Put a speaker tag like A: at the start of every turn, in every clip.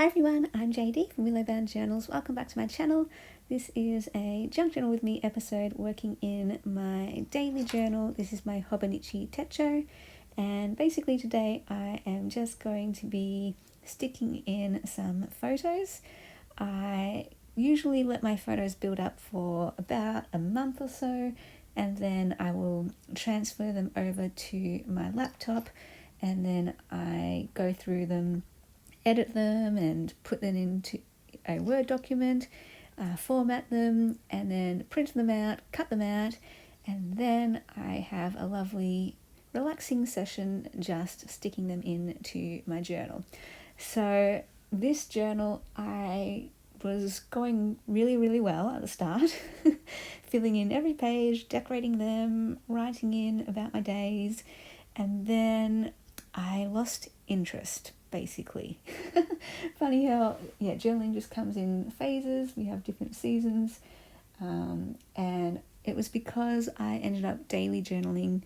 A: Hi everyone, I'm JD from Willowbound Journals. Welcome back to my channel. This is a Junk Journal with Me episode working in my daily journal. This is my Hobonichi Techo, and basically today I am just going to be sticking in some photos. I usually let my photos build up for about a month or so, and then I will transfer them over to my laptop, and then I go through them, edit them and put them into a Word document, format them, and then print them out, cut them out, and then I have a lovely relaxing session just sticking them into my journal. So this journal, I was going really well at the start, filling in every page, decorating them, writing in about my days, and then I lost interest, basically. Funny how, journaling just comes in phases. We have different seasons. And it was because I ended up daily journaling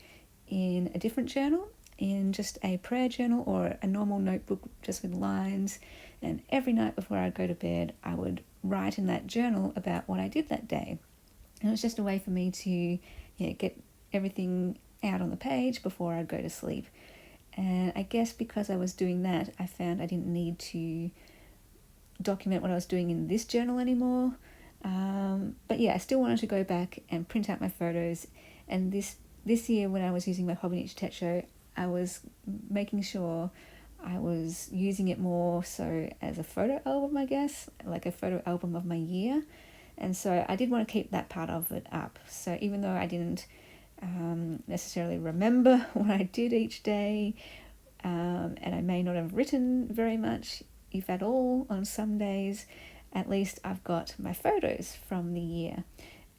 A: in a different journal, in just a prayer journal or a normal notebook just with lines. And every night before I'd go to bed, I would write in that journal about what I did that day. And it was just a way for me to get everything out on the page before I'd go to sleep. And I guess because I was doing that, I found I didn't need to document what I was doing in this journal anymore. But I still wanted to go back and print out my photos. And this year, when I was using my Hobonichi Techo, I was making sure I was using it more so as a photo album, I guess, like a photo album of my year. And so I did want to keep that part of it up. So even though I didn't necessarily remember what I did each day, and I may not have written very much, if at all, on some days, at least I've got my photos from the year.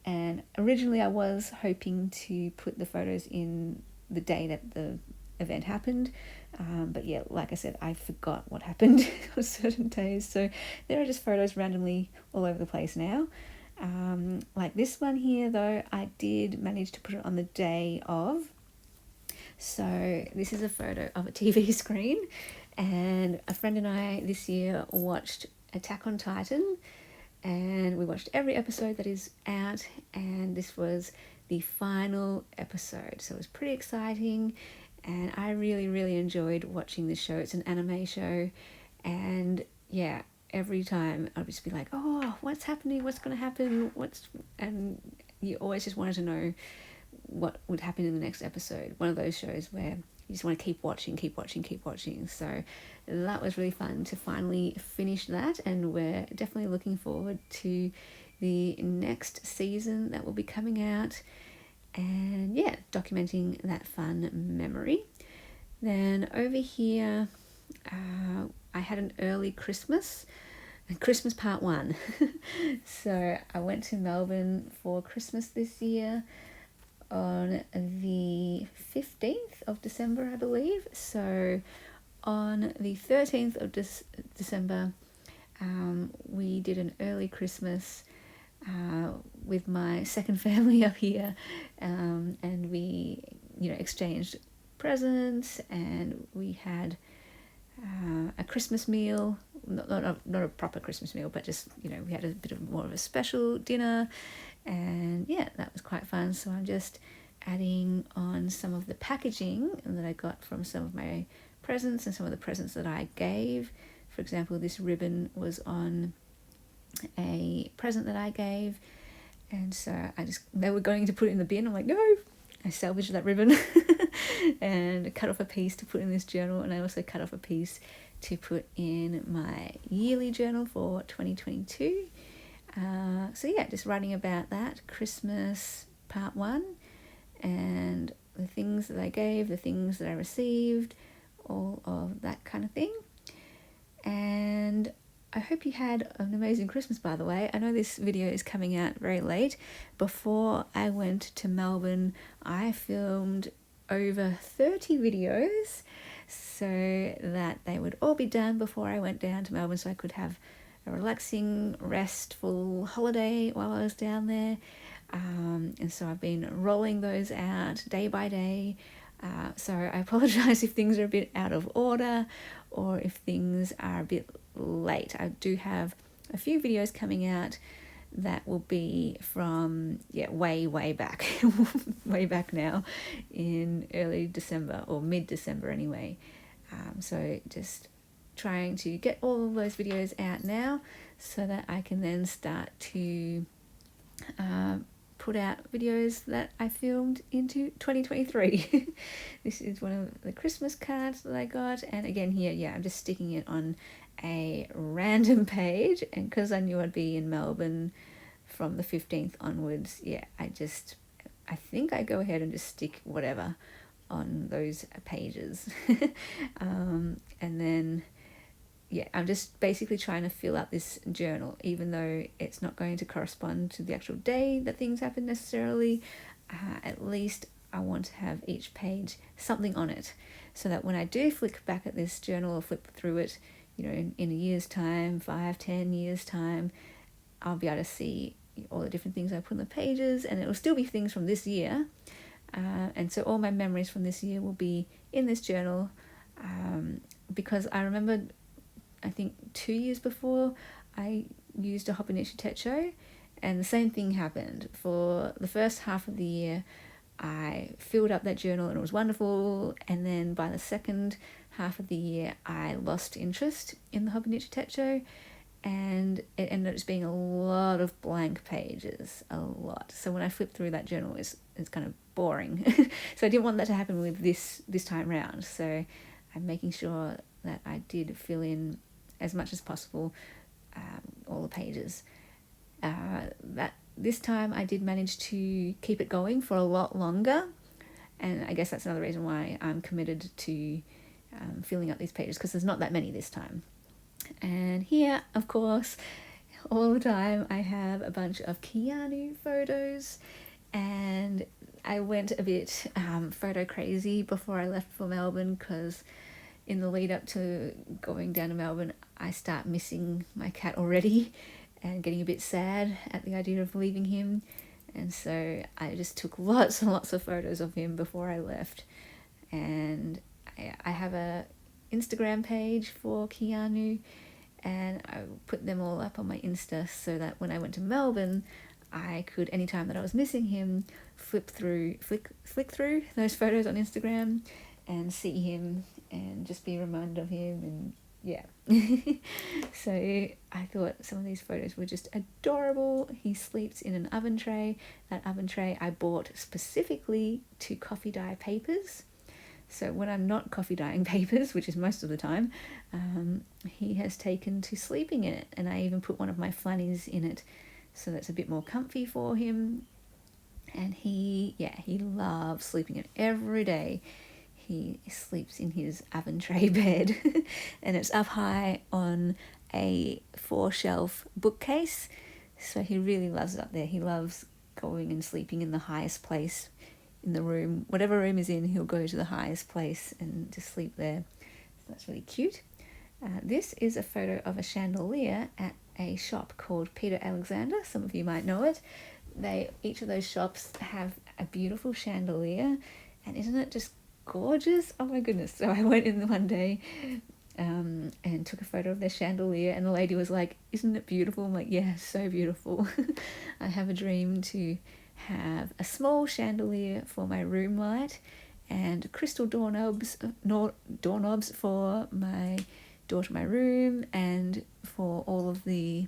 A: And originally I was hoping to put the photos in the day that the event happened, but like I said, I forgot what happened on certain days, so there are just photos randomly all over the place now. Like this one here, though, I did manage to put it on the day of. So this is a photo of a TV screen, and a friend and I this year watched Attack on Titan, and we watched every episode that is out, and this was the final episode, so it was pretty exciting, and I really enjoyed watching this show. It's an anime show, and every time I'd just be like, oh, what's happening? What's going to happen? And you always just wanted to know what would happen in the next episode. One of those shows where you just want to keep watching. So that was really fun to finally finish that, and we're definitely looking forward to the next season that will be coming out, and documenting that fun memory. Then over here, I had an early Christmas part 1. So I went to Melbourne for Christmas this year on the 15th of December, I believe. So on the 13th of December, we did an early Christmas with my second family up here, and we exchanged presents, and we had a Christmas meal, not a proper Christmas meal, but just we had a bit of more of a special dinner, and that was quite fun. So I'm just adding on some of the packaging that I got from some of my presents and some of the presents that I gave. For example, this ribbon was on a present that I gave, and so they were going to put it in the bin. I'm like, no, I salvaged that ribbon and cut off a piece to put in this journal, and I also cut off a piece to put in my yearly journal for 2022. Just writing about that Christmas part 1, and the things that I gave, the things that I received, all of that kind of thing. And I hope you had an amazing Christmas, by the way. I know this video is coming out very late. Before I went to Melbourne, I filmed over 30 videos so that they would all be done before I went down to Melbourne, so I could have a relaxing, restful holiday while I was down there. And so I've been rolling those out day by day. So I apologise if things are a bit out of order or if things are a bit late. I do have a few videos coming out that will be from way back way back now in early December or mid-December anyway. So just trying to get all of those videos out now so that I can then start to put out videos that I filmed into 2023. This is one of the Christmas cards that I got, and again here, I'm just sticking it on a random page, and because I knew I'd be in Melbourne from the 15th onwards, I think I go ahead and just stick whatever on those pages. And then I'm just basically trying to fill out this journal, even though it's not going to correspond to the actual day that things happen necessarily. At least I want to have each page something on it, so that when I do flick back at this journal or flip through it, in a year's time, 5-10 years time, I'll be able to see all the different things I put on the pages, and it will still be things from this year. And so all my memories from this year will be in this journal, because I remember, I think 2 years before, I used a Hobonichi Techo, and the same thing happened. For the first half of the year, I filled up that journal and it was wonderful, and then by the second half of the year, I lost interest in the Hobonichi Techo, and it ended up just being a lot of blank pages, a lot. So when I flipped through that journal, it's kind of boring. So I didn't want that to happen with this time round. So I'm making sure that I did fill in as much as possible, all the pages. That this time I did manage to keep it going for a lot longer, and I guess that's another reason why I'm committed to filling up these pages, because there's not that many this time. And here, of course, all the time I have a bunch of Keanu photos, and I went a bit photo crazy before I left for Melbourne, because in the lead up to going down to Melbourne, I start missing my cat already and getting a bit sad at the idea of leaving him. And so I just took lots and lots of photos of him before I left. And I have a Instagram page for Keanu, and I put them all up on my Insta so that when I went to Melbourne, I could, anytime that I was missing him, flick through those photos on Instagram and see him and just be reminded of him. And so I thought some of these photos were just adorable. He sleeps in an oven tray. That oven tray I bought specifically to coffee dye papers. So when I'm not coffee dyeing papers, which is most of the time, he has taken to sleeping in it. And I even put one of my flannies in it so that's a bit more comfy for him. And he loves sleeping in it every day. He sleeps in his oven tray bed, and it's up high on a 4-shelf bookcase. So he really loves it up there. He loves going and sleeping in the highest place in the room. Whatever room he's in, he'll go to the highest place and just sleep there. So that's really cute. This is a photo of a chandelier at a shop called Peter Alexander. Some of you might know it. Each of those shops have a beautiful chandelier, and isn't it just gorgeous? Oh my goodness. So I went in one day and took a photo of their chandelier, and the lady was like, "Isn't it beautiful?" I'm like, "Yeah, so beautiful." I have a dream to have a small chandelier for my room light and crystal doorknobs for my door to my room, and for all of the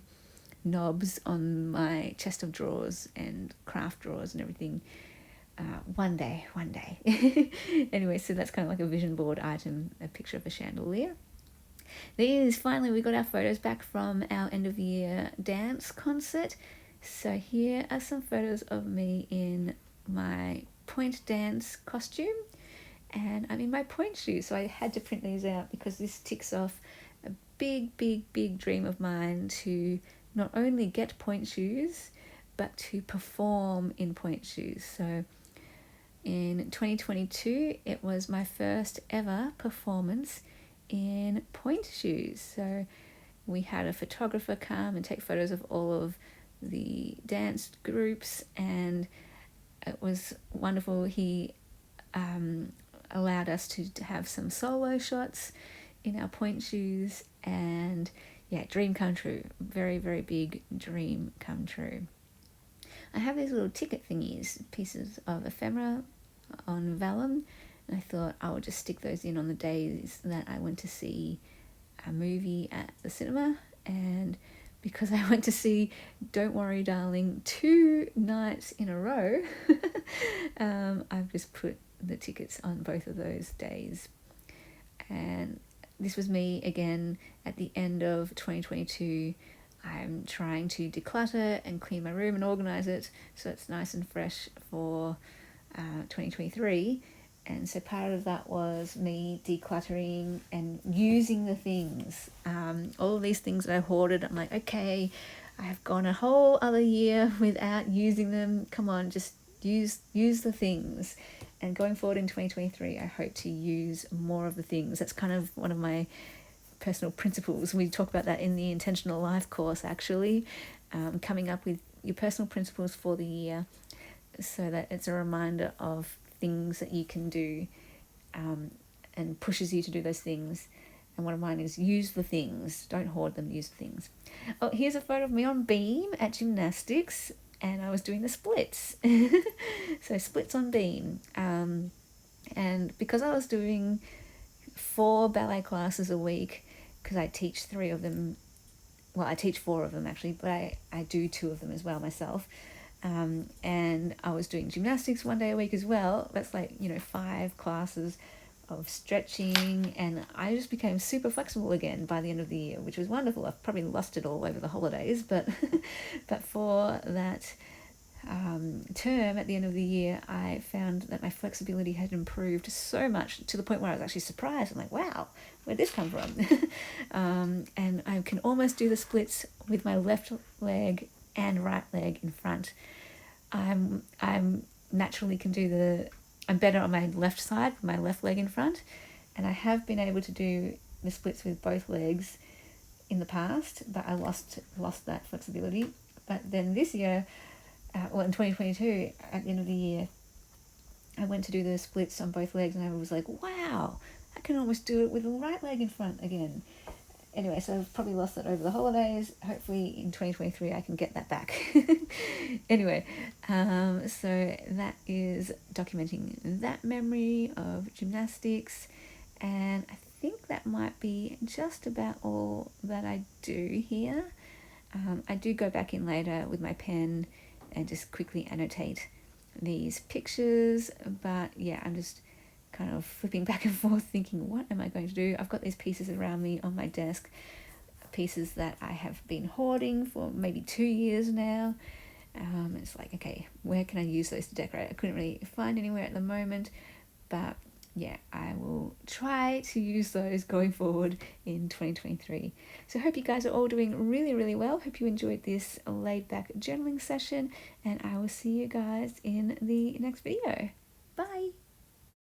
A: knobs on my chest of drawers and craft drawers and everything. One day. Anyway, so that's kind of like a vision board item, a picture of a chandelier. Finally, we got our photos back from our end of the year dance concert. So here are some photos of me in my point dance costume, and I'm in my point shoes. So I had to print these out because this ticks off a big dream of mine to not only get point shoes, but to perform in point shoes. So in 2022, it was my first ever performance in point shoes. So we had a photographer come and take photos of all of the dance groups, and it was wonderful. allowed us to have some solo shots in our point shoes, and yeah, dream come true. Very, very big dream come true. I have these little ticket thingies, pieces of ephemera on vellum, and I thought I would just stick those in on the days that I went to see a movie at the cinema. And because I went to see Don't Worry Darling 2 nights in a row, I've just put the tickets on both of those days. And this was me again at the end of 2022. I'm trying to declutter and clean my room and organise it so it's nice and fresh for 2023. And so part of that was me decluttering and using the things. All of these things that I hoarded, I'm like, okay, I have gone a whole other year without using them. Come on, just use the things. And going forward in 2023, I hope to use more of the things. That's kind of one of my personal principles. We talk about that in the Intentional Life course, actually. Coming up with your personal principles for the year so that it's a reminder of things that you can do, and pushes you to do those things. And one of mine is use the things. Don't hoard them, use the things. Oh, here's a photo of me on beam at gymnastics, and I was doing the splits. So splits on beam. And because I was doing 4 ballet classes a week, because I teach 3 of them, well, I teach 4 of them actually, but I do 2 of them as well myself. And I was doing gymnastics 1 day a week as well. That's like, 5 classes of stretching, and I just became super flexible again by the end of the year, which was wonderful. I've probably lost it all over the holidays, but but for that term at the end of the year, I found that my flexibility had improved so much to the point where I was actually surprised. I'm like, wow, where'd this come from? And I can almost do the splits with my left leg and right leg in front. I'm naturally can do I'm better on my left side with my left leg in front, and I have been able to do the splits with both legs in the past, but I lost that flexibility. But then this year, in 2022, at the end of the year, I went to do the splits on both legs, and I was like, wow, I can almost do it with the right leg in front again. Anyway, so I've probably lost that over the holidays. Hopefully in 2023 I can get that back. Anyway, so that is documenting that memory of gymnastics, and I think that might be just about all that I do here. I do go back in later with my pen and just quickly annotate these pictures, but yeah, I'm just kind of flipping back and forth thinking, what am I going to do? I've got these pieces around me on my desk, pieces that I have been hoarding for maybe 2 years now. It's like, okay, where can I use those to decorate? I couldn't really find anywhere at the moment, but yeah, I will try to use those going forward in 2023. So I hope you guys are all doing really, really well. Hope you enjoyed this laid back journaling session, and I will see you guys in the next video.